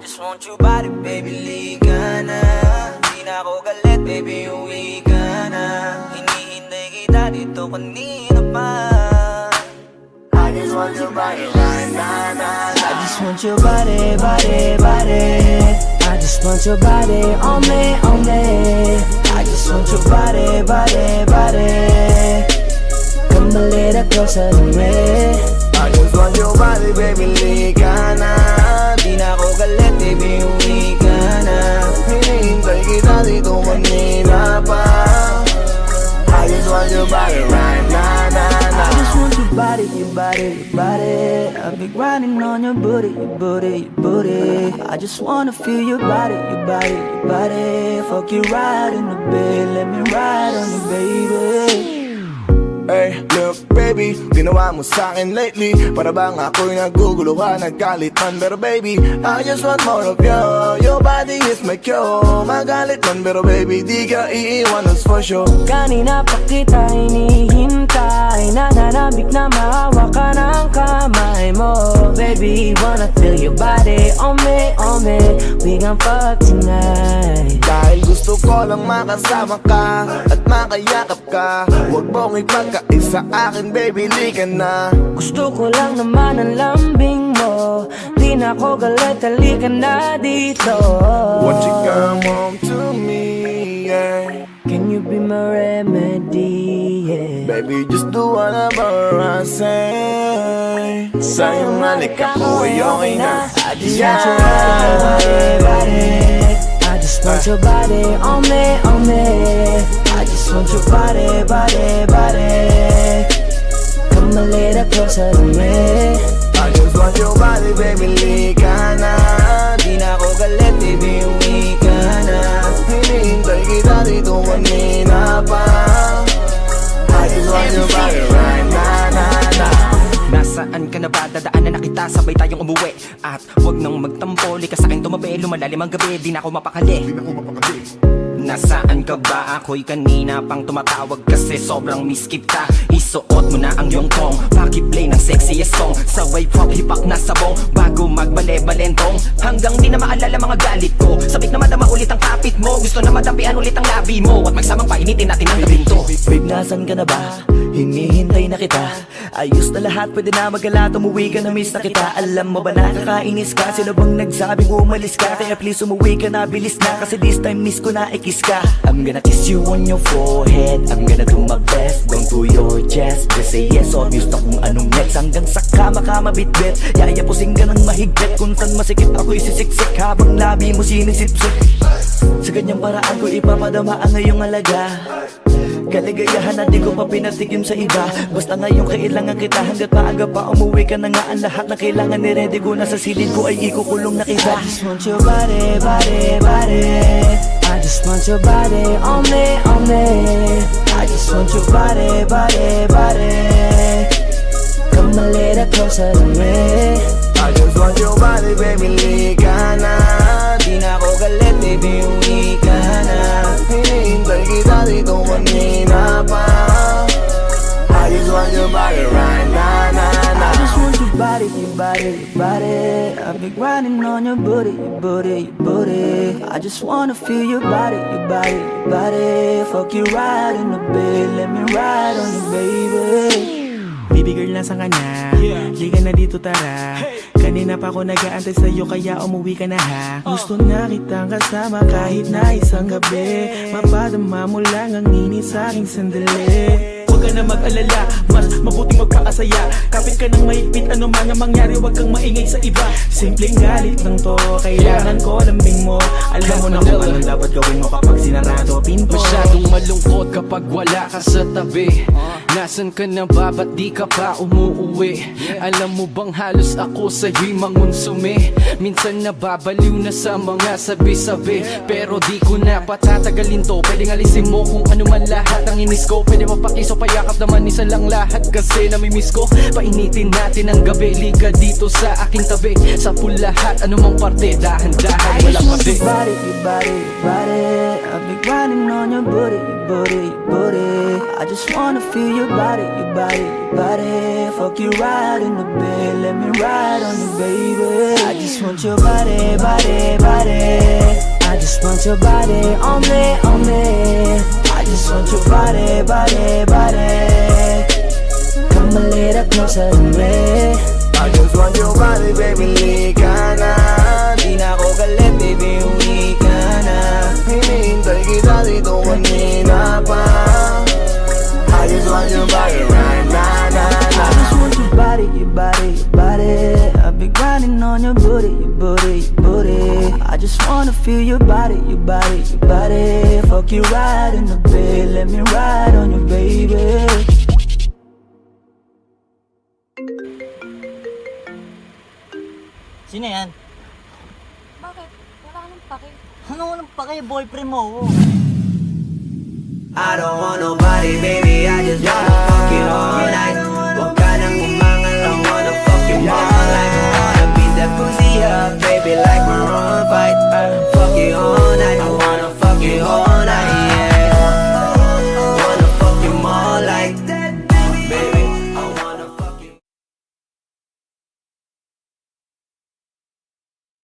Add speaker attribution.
Speaker 1: just want your body, baby, liga na. Di na ako galit, baby, uwi ka na. Hinihintay kita dito kanina pa. I just want your body, I just want your body, body, body. I just want your body on me, on me. I just want your body, body, body. Come a little closer to me. I just want your body, baby, liga na. Di na ako galit, baby, uwi ka na. Hinihintay kita dito kanina pa. I just want your body right now, I just want your body, your body, your body. I've been grinding on your booty, your booty, your booty. I just wanna feel your body, your body, your body. Fuck you right in the bed, let me ride on you, baby.
Speaker 2: Hey, look baby, ginawa mo sa'kin lately. Para bang ako'y naguguluhan, naggalit man. Pero baby, I just want more of you. Your body is my cure. Magalit man, pero baby, di ka iiwan, that's for sure.
Speaker 1: Kanina pa kita hinihintay, nananabik na mahawak ka ng kamay mo. Baby, wanna feel your body on me, on me. We gon' fuck tonight.
Speaker 2: Dahil gusto ko lang makasama ka at makayakap ka. Huwag mong ipagkaisa akin, baby, lika na.
Speaker 1: Gusto ko lang naman ang lambing mo. Di na ako galit, halika na dito.
Speaker 2: Won't you come home to me, yeah.
Speaker 1: Can you be my remedy, yeah.
Speaker 2: Baby, just do whatever I say. Sa'yong halik ako ay okay na.
Speaker 1: I just want your body, body. I just want your body on me, on me. I just want your body, body, body. Come a little closer to me.
Speaker 2: I just want your body, baby, lika na.
Speaker 1: Di na ako galit, baby, uwi ka na.
Speaker 2: Hinihintay kita dito kanina pa. I just want your body right now.
Speaker 3: Nasaan ka na ba? Dadaanan na kita, sabay tayong umuwi. At wag nang magtampo, likas sa'king tumabi. Lumalalim ang gabi, di na ako mapakali. Nasaan ka ba? Ako'y kanina pang tumatawag kasi sobrang miss kita. Isuot mo na ang iyong tong, pakiplay ng sexiest song. Saway pop hipak na sabong, bago magbale-balentong. Hanggang di na maalala mga galit ko. Sabik na madama ulit ang kapit mo. Gusto na madampian ulit ang labi mo. At magsamang painitin natin ang gabing to.
Speaker 1: Babe, nasan ka na ba? Hinihintay na kita. Ayos na lahat, pwede na magala. Umuwi ka na, miss na kita. Alam mo ba nakakainis ka? Sino bang nagsabing umalis ka? Kaya please umuwi ka na, bilis na. Kasi this time miss ko na ikis ka. I'm gonna kiss you on your forehead. I'm gonna do my best, down to your chest. Just say yes, obvious na kung anong next. Hanggang sa kama ka mabitbit. Yayapusing ka ng mahigpit. Kung saan masikip ako'y sisiksik. Habang labi mo sinisipsip. Sa ganyang paraan ko ipapadama ang ngayong alaga. Kaligayahan na di ko pa pinatigim sa iba. Basta ngayon kailangan kita. Hanggat maaga pa umuwi ka na nga. Ang lahat na kailangan ni-ready ko na sa silid ko ay ikukulong na kita. I just want your body, body, body. I just want your body on me, on me. I just want your body, body, body. Come a little closer to me.
Speaker 2: I just want your body, baby, lika na.
Speaker 1: Di na ako galit, baby, uwi ka na.
Speaker 2: Hinihintay kita dito kanina pa. I just want your body right now,
Speaker 1: I just want your body, your body, your body. I've been grinding on your booty, your booty, your booty. I just wanna feel your body, your body, your body. Fuck you right in the bed, let me ride on you, baby.
Speaker 4: Baby girl, nasan ka na? Liga na dito, tara. Kanina pa ako nag-aantay sa'yo, kaya umuwi ka na ha. Gusto na kitang kasama kahit na isang gabi. Mapadama mo lang ang init sa'king sandali. Huwag ka na mag-alala, mas mabuting magpakasaya. Kapit ka ng mahigpit, ano man ang mangyari, huwag kang maingay sa iba. Simpleng galit lang to, kailangan ko lambing mo. Alam mo na kung anong dapat gawin mo kapag sinarado pinto.
Speaker 5: Masyadong malungkot kapag wala ka sa tabi. Nasaan ka na ba? Ba't di ka pa umuuwi? Alam mo bang halos ako sa'yo'y mangonsume? Minsan nababaliw na sa mga sabi-sabi. Pero di ko na patatagalin to. Pwedeng alisin mo kung ano man lahat ang inis ko. Pwede mapakiso, payakap naman isa lang lahat. Kasi namimiss ko. Painitin natin ang gabi. Liga dito sa aking tabi. Sa lahat, anumang parte, dahan-dahan, walang
Speaker 1: I just want
Speaker 5: pabi.
Speaker 1: your body, your body, your body. I've I've been grinding on your booty, your booty, your booty. I just wanna feel your body, your body, your body. Fuck you right in the bed, let me ride on you, baby. I just want your body, body, body. I just want your body on me, on me. I just want your body, body, body. Come a little closer to me.
Speaker 2: I just want your body, baby, lika na.
Speaker 1: Di na ako galit, baby, uwi ka na.
Speaker 2: Hinihintay kita dito kanina pa. I just want your body right now, now,
Speaker 1: I just want your body, your body, your body. I've been grinding on your booty, your booty, your booty. I just wanna feel your body, your body, your body. Fuck you right in the bed, let me ride on you, baby.
Speaker 6: Sino yan?
Speaker 7: Bakit? Wala ka nang pake.
Speaker 6: Ano walang pake? Boyfriend mo ako.
Speaker 1: I don't want nobody, baby, I just wanna fuck you all